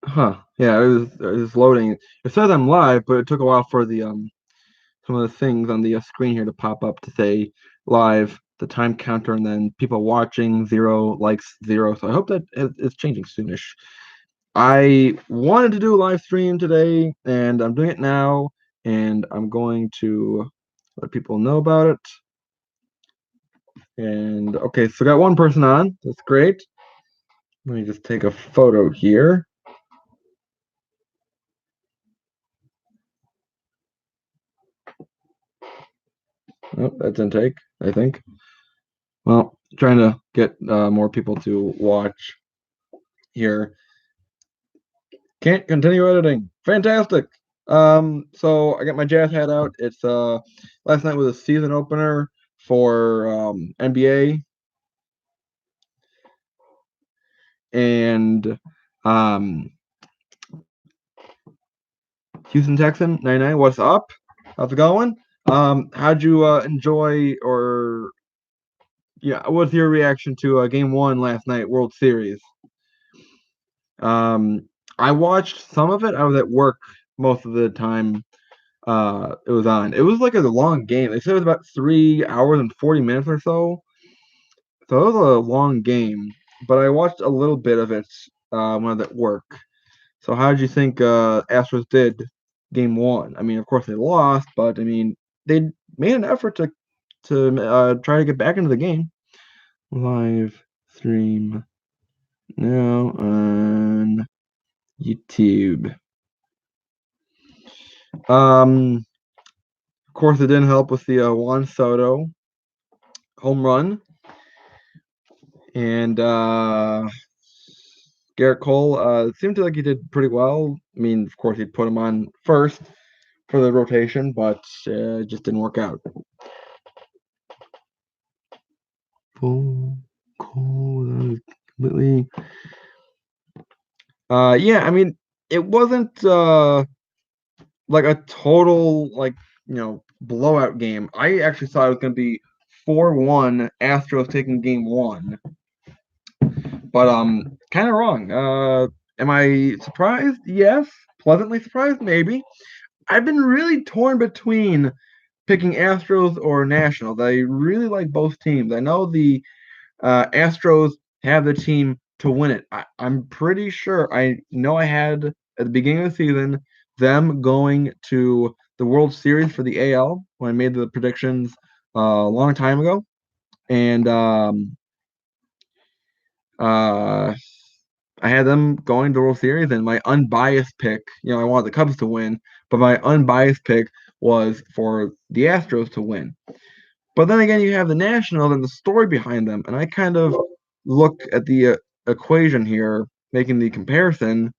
Huh. Yeah, it was loading. It says I'm live, but it took a while for the some of the things on the screen here to pop up to say live, the time counter, and then people watching, 0 likes, 0. So I hope that it's changing soonish. I wanted to do a live stream today, and I'm doing it now, and I'm going to let people know about it. And okay, so got one person on. That's great. Let me just take a photo here. Oh, that didn't take, I think. Well, trying to get more people to watch here. Can't continue editing. Fantastic. So I got my Jazz hat out. It's last night was a season opener for NBA, and um Houston Texan 99. What's up? How's it going? How'd you enjoy or yeah? What's your reaction to Game One last night, World Series? Um, I watched some of it. I was at work most of the time it was on. It was like a long game. They said it was about 3 hours and 40 minutes or so. So it was a long game. But I watched a little bit of it when I was at work. So how did you think Astros did game one? I mean, of course they lost, but I mean they made an effort to try to get back into the game. Live stream now on YouTube. Of course, it didn't help with the Juan Soto home run and Garrett Cole. It seemed like he did pretty well. I mean, of course, he'd put him on first for the rotation, but it just didn't work out. Full Cole completely. Yeah, I mean, it wasn't like a total blowout game. I actually thought it was going to be 4-1 Astros taking game one, but kind of wrong. Am I surprised? Yes. Pleasantly surprised? Maybe. I've been really torn between picking Astros or Nationals. I really like both teams. I know the Astros have the team to win it. I'm pretty sure. I know I had at the beginning of the season them going to the World Series for the AL when I made the predictions a long time ago, and uh, I had them going to the World Series. And my unbiased pick, I wanted the Cubs to win, but my unbiased pick was for the Astros to win. But then again, you have the Nationals and the story behind them, and I kind of look at the equation here, making the comparison.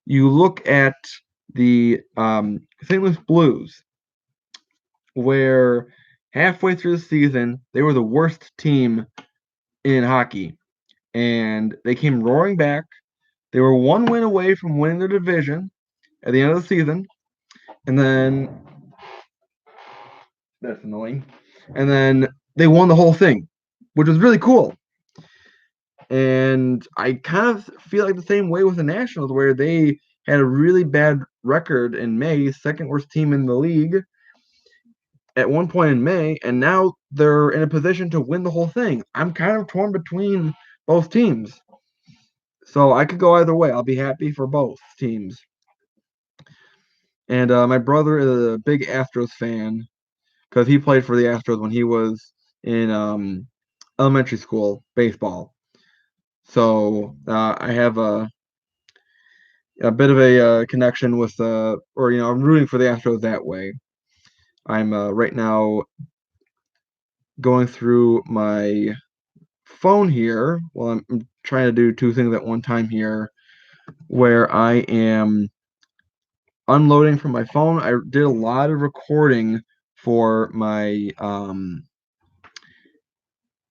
You look at the St. Louis Blues, where halfway through the season they were the worst team in hockey, and they came roaring back. They were one win away from winning their division at the end of the season, and then that's annoying. And then they won the whole thing, which was really cool. And I kind of feel like the same way with the Nationals, where they had a really bad record in May, second worst team in the league at one point in May, and now they're in a position to win the whole thing. I'm kind of torn between both teams. So I could go either way. I'll be happy for both teams. And my brother is a big Astros fan because he played for the Astros when he was in elementary school baseball. So I have a bit of a connection with or I'm rooting for the Astros that way. I'm right now going through my phone here while I'm trying to do two things at one time here, where I am unloading from my phone. I did a lot of recording for my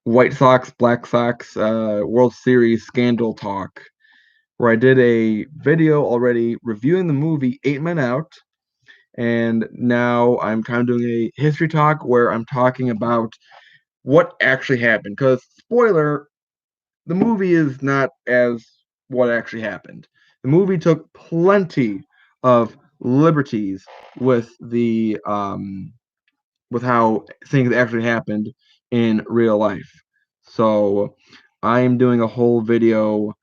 White Sox Black Sox World Series scandal talk, where I did a video already reviewing the movie Eight Men Out. And now I'm kind of doing a history talk where I'm talking about what actually happened. Because, spoiler, the movie is not as what actually happened. The movie took plenty of liberties with with how things actually happened in real life. So I'm doing a whole video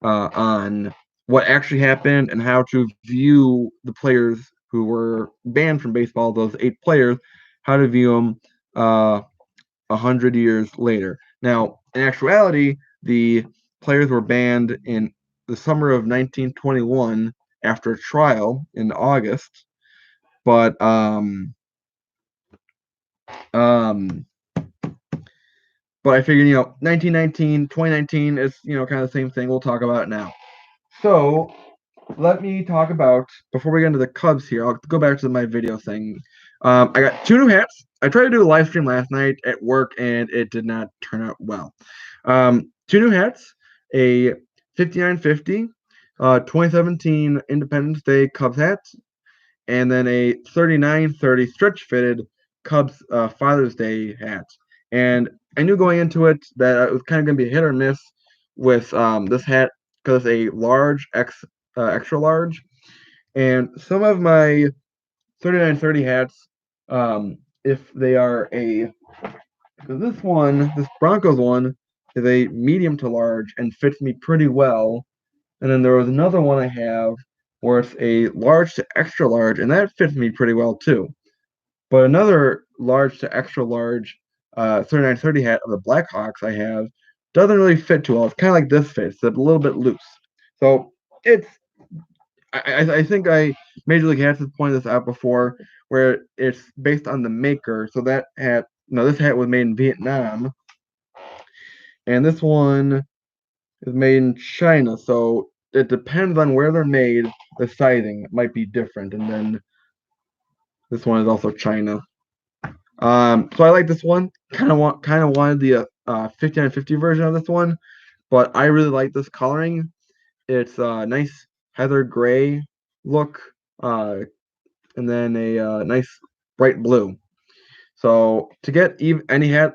on what actually happened and how to view the players who were banned from baseball, those 8 players, how to view them 100 years later. Now, in actuality, the players were banned in the summer of 1921 after a trial in August, but um, but I figured, 1919, 2019 is, kind of the same thing. We'll talk about it now. So let me talk about, before we get into the Cubs here, I'll go back to my video thing. I got 2 new hats. I tried to do a live stream last night at work, and it did not turn out well. 2 new hats, a 5950 2017 Independence Day Cubs hat, and then a 3930 stretch fitted Cubs Father's Day hat. And I knew going into it that it was kind of going to be a hit or miss with this hat because it's a large extra large, and some of my 3930 hats, if they are because this Broncos one is a medium to large and fits me pretty well. And then there was another one I have where it's a large to extra large, and that fits me pretty well too. But another large to extra large 3930 hat of the Blackhawks I have doesn't really fit too well. It's kind of like this fits, it's a little bit loose. So it's I think I Major League Hats has pointed this out before, where it's based on the maker. So that hat, no, this hat was made in Vietnam, and this one is made in China. So it depends on where they're made. The sizing might be different, and then this one is also China. So I like this one. Kind of wanted the 5950 version of this one, but I really like this coloring. It's a nice heather gray look, and then a nice bright blue. So to get any hat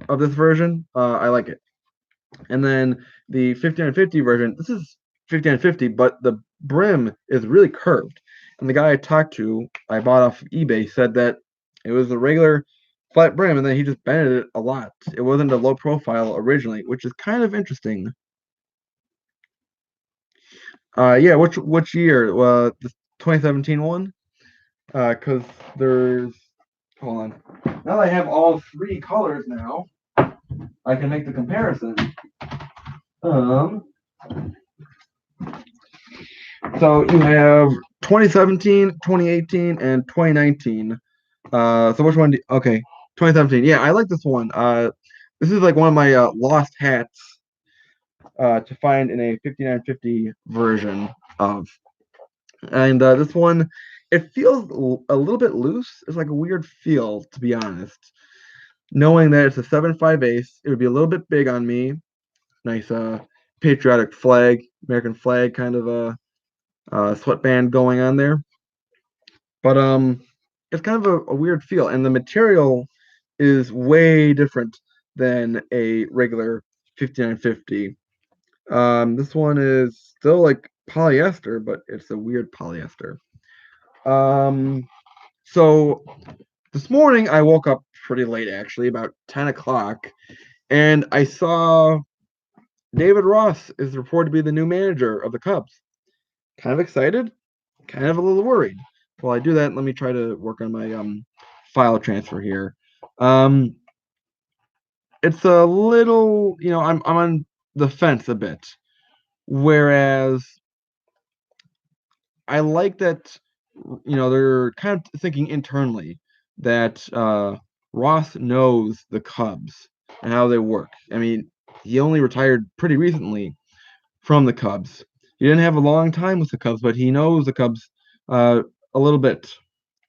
of this version, I like it. And then the 5950 version, this is 5950, but the brim is really curved. And the guy I talked to, I bought off of eBay, said that it was a regular flat brim, and then he just bended it a lot. It wasn't a low profile originally, which is kind of interesting. Yeah, which year? The 2017 one? Because there's, hold on. Now that I have all 3 colors now, I can make the comparison. So you have 2017, 2018, and 2019. So which one? Okay, 2017. Yeah, I like this one. This is like one of my lost hats to find in a 5950 version of. And this one, it feels a little bit loose. It's like a weird feel, to be honest. Knowing that it's a 7.5 ace, it would be a little bit big on me. Nice patriotic flag, American flag kind of a sweatband going on there. But it's kind of a weird feel, and the material is way different than a regular 5950. This one is still like polyester, but it's a weird polyester. So this morning I woke up pretty late, actually, about 10 o'clock, and I saw David Ross is reported to be the new manager of the Cubs. Kind of excited, kind of a little worried. While I do that, let me try to work on my file transfer here. It's a little, I'm on the fence a bit. Whereas I like that, they're kind of thinking internally that Ross knows the Cubs and how they work. I mean, he only retired pretty recently from the Cubs. He didn't have a long time with the Cubs, but he knows the Cubs a little bit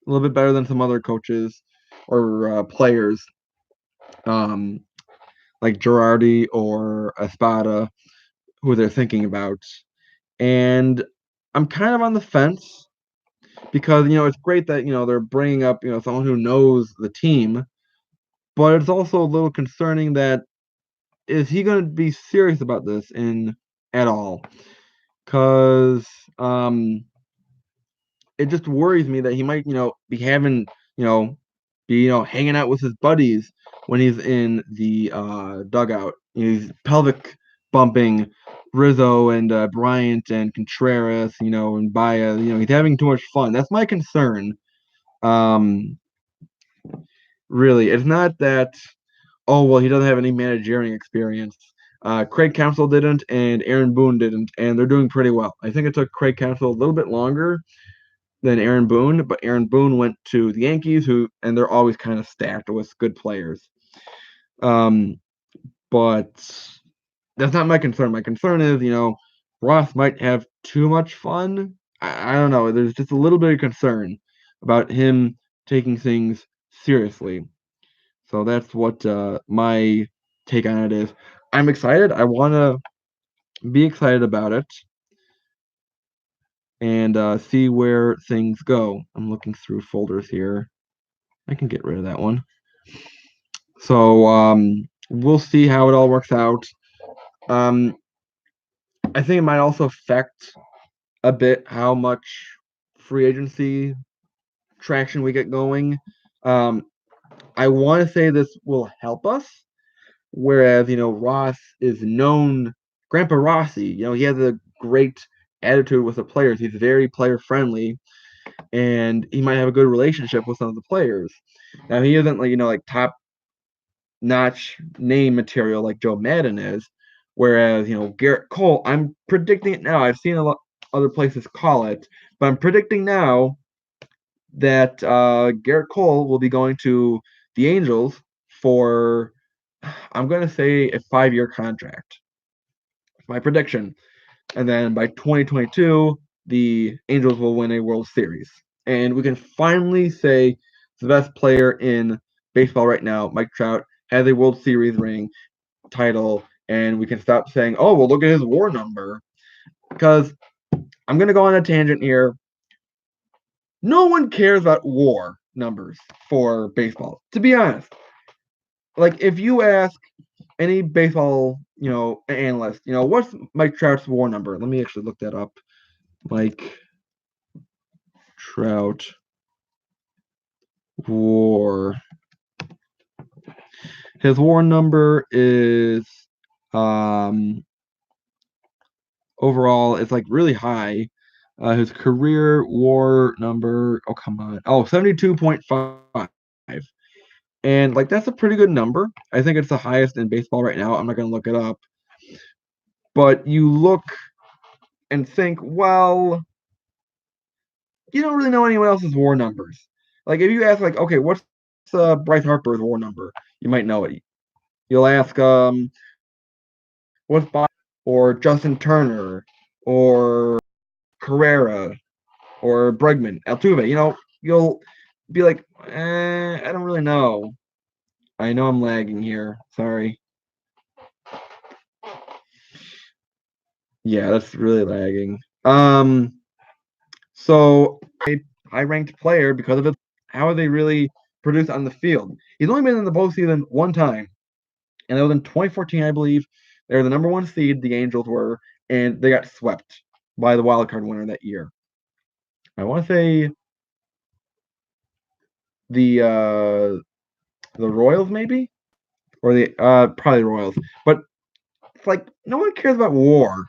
better than some other coaches or players, like Girardi or Espada, who they're thinking about. And I'm kind of on the fence because it's great that they're bringing up someone who knows the team, but it's also a little concerning that is he going to be serious about this at all? because it just worries me that he might, be having, be, hanging out with his buddies when he's in the dugout. He's pelvic bumping Rizzo and Bryant and Contreras, and Baez. He's having too much fun. That's my concern. Um, really, it's not that. Oh well, he doesn't have any managerial experience. Craig Counsell didn't, and Aaron Boone didn't, and they're doing pretty well. I think it took Craig Counsell a little bit longer than Aaron Boone, but Aaron Boone went to the Yankees, and they're always kind of stacked with good players. But that's not my concern. My concern is, Ross might have too much fun. I don't know. There's just a little bit of concern about him taking things seriously. So that's what my take on it is. I'm excited. I want to be excited about it and see where things go. I'm looking through folders here. I can get rid of that one. So we'll see how it all works out. I think it might also affect a bit how much free agency traction we get going. I want to say this will help us, whereas Ross is known, Grandpa Rossi. He has a great attitude with the players. He's very player friendly, and he might have a good relationship with some of the players. Now he isn't like top notch name material like Joe Madden is. Whereas, Garrett Cole, I'm predicting it now. I've seen a lot other places call it, but I'm predicting now that Garrett Cole will be going to the Angels for, I'm going to say, a 5-year contract. My prediction. And then by 2022, the Angels will win a World Series. And we can finally say the best player in baseball right now, Mike Trout, has a World Series ring title, and we can stop saying, oh, well, look at his WAR number. Because I'm going to go on a tangent here. No one cares about WAR numbers for baseball, to be honest. Like, if you ask any baseball, analyst, what's Mike Trout's WAR number? Let me actually look that up. Mike Trout WAR. His WAR number is overall it's like really high. His career WAR number, oh come on. Oh, 72.5. And like that's a pretty good number. I think it's the highest in baseball right now. I'm not going to look it up. But you look and think, well, you don't really know anyone else's WAR numbers. Like if you ask like, okay, what's Bryce Harper's WAR number? You might know it. You'll ask what's Bob or Justin Turner or Carrera or Bregman, Altuve. You'll be like, I don't really know. I know I'm lagging here. Sorry. Yeah, that's really lagging. So high ranked player because of it. How they really produced on the field. He's only been in the postseason one time, and that was in 2014, I believe. They were the number 1 seed, the Angels were, and they got swept by the wild card winner that year. I want to say the Royals, maybe, or the probably Royals. But it's like no one cares about WAR.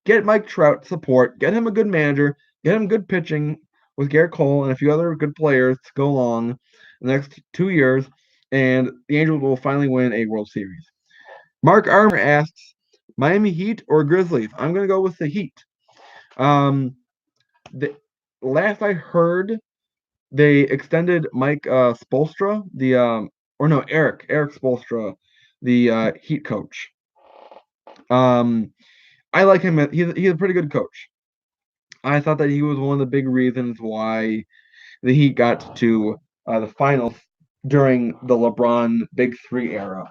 Get Mike Trout support, get him a good manager, get him good pitching with Garrett Cole and a few other good players to go along the next 2 years, and the Angels will finally win a World Series. Mark Armour asks, Miami Heat or Grizzlies? I'm going to go with the Heat. The last I heard, they extended Mike Spoelstra, Eric Spoelstra, the Heat coach. I like him. He's a pretty good coach. I thought that he was one of the big reasons why the Heat got to the finals during the LeBron Big Three era.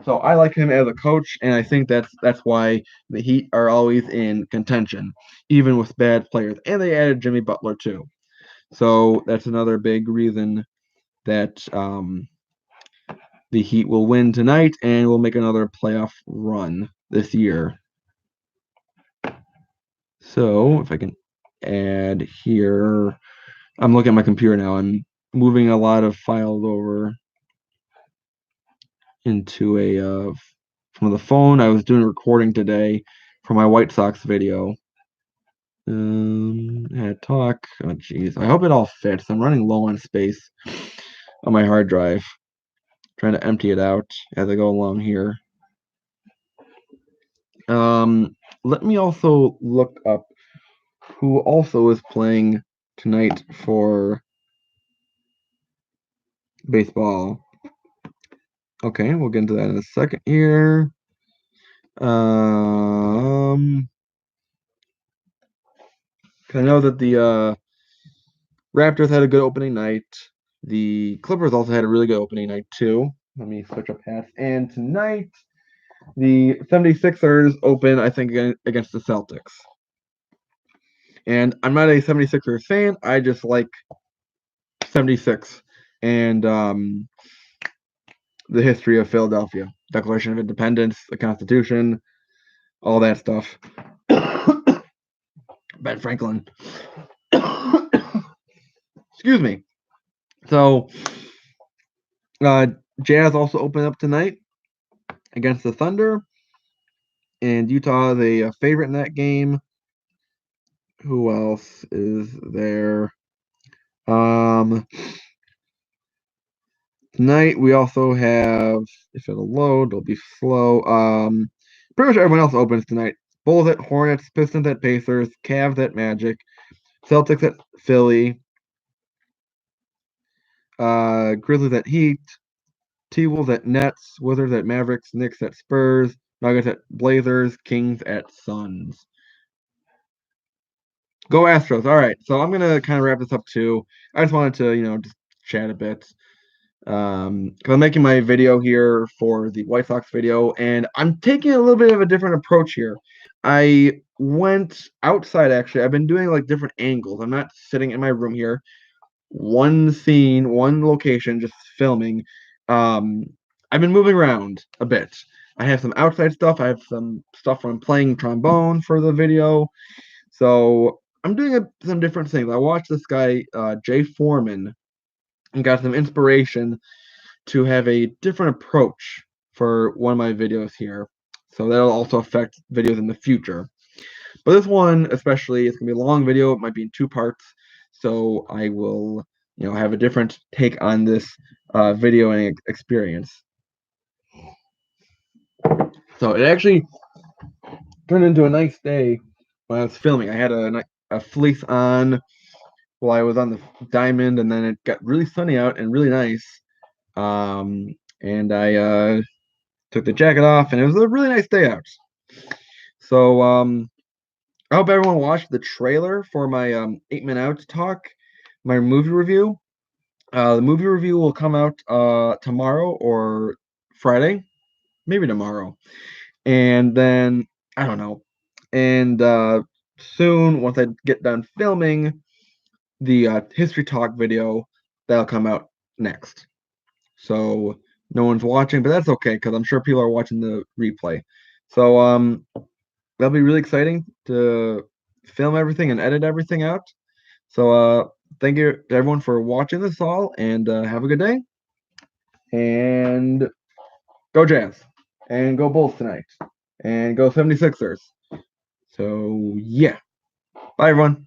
So I like him as a coach, and I think that's why the Heat are always in contention, even with bad players. And they added Jimmy Butler too. So that's another big reason that the Heat will win tonight and will make another playoff run this year. So if I can add here, I'm looking at my computer now. I'm moving a lot of files over into a from the phone. I was doing a recording today for my White Sox video. Add talk. Oh jeez. I hope it all fits. I'm running low on space on my hard drive. Trying to empty it out as I go along here. Let me also look up who also is playing tonight for baseball. Okay, we'll get into that in a second here. I know that the Raptors had a good opening night. The Clippers also had a really good opening night too. Let me switch up hats. And tonight, the 76ers open, I think, against the Celtics. And I'm not a 76ers fan. I just like 76 and the history of Philadelphia. Declaration of Independence, the Constitution, all that stuff. Ben Franklin. Excuse me. So, Jazz also opened up tonight against the Thunder. And Utah is a favorite in that game. Who else is there? Tonight we also have, if it'll load, it'll be slow. Pretty much everyone else opens tonight. Bulls at Hornets, Pistons at Pacers, Cavs at Magic, Celtics at Philly, Grizzlies at Heat, T-Wolves at Nets, Wizards at Mavericks, Knicks at Spurs, Nuggets at Blazers, Kings at Suns. Go Astros. All right. So I'm gonna kind of wrap this up too. I just wanted to, just chat a bit. Because I'm making my video here for the White Sox video, and I'm taking a little bit of a different approach here. I went outside actually. I've been doing like different angles. I'm not sitting in my room here. One scene, one location, just filming. I've been moving around a bit. I have some outside stuff. I have some stuff when I'm playing trombone for the video. So I'm doing some different things. I watched this guy, Jay Foreman, and got some inspiration to have a different approach for one of my videos here. So that'll also affect videos in the future. But this one, especially, it's going to be a long video. It might be in 2 parts. So I will, have a different take on this videoing experience. So it actually turned into a nice day when I was filming. I had a fleece on while I was on the diamond, and then it got really sunny out and really nice. And I took the jacket off, and it was a really nice day out. So I hope everyone watched the trailer for my 8 Men Out talk, my movie review. The movie review will come out tomorrow or Friday, maybe tomorrow. And then, I don't know. And soon, once I get done filming, the history talk video, that'll come out next. So no one's watching, but that's okay because I'm sure people are watching the replay. So that'll be really exciting to film everything and edit everything out. So thank you to everyone for watching this all, and have a good day. And go Jazz, and go Bulls tonight, and go 76ers. So yeah, bye everyone.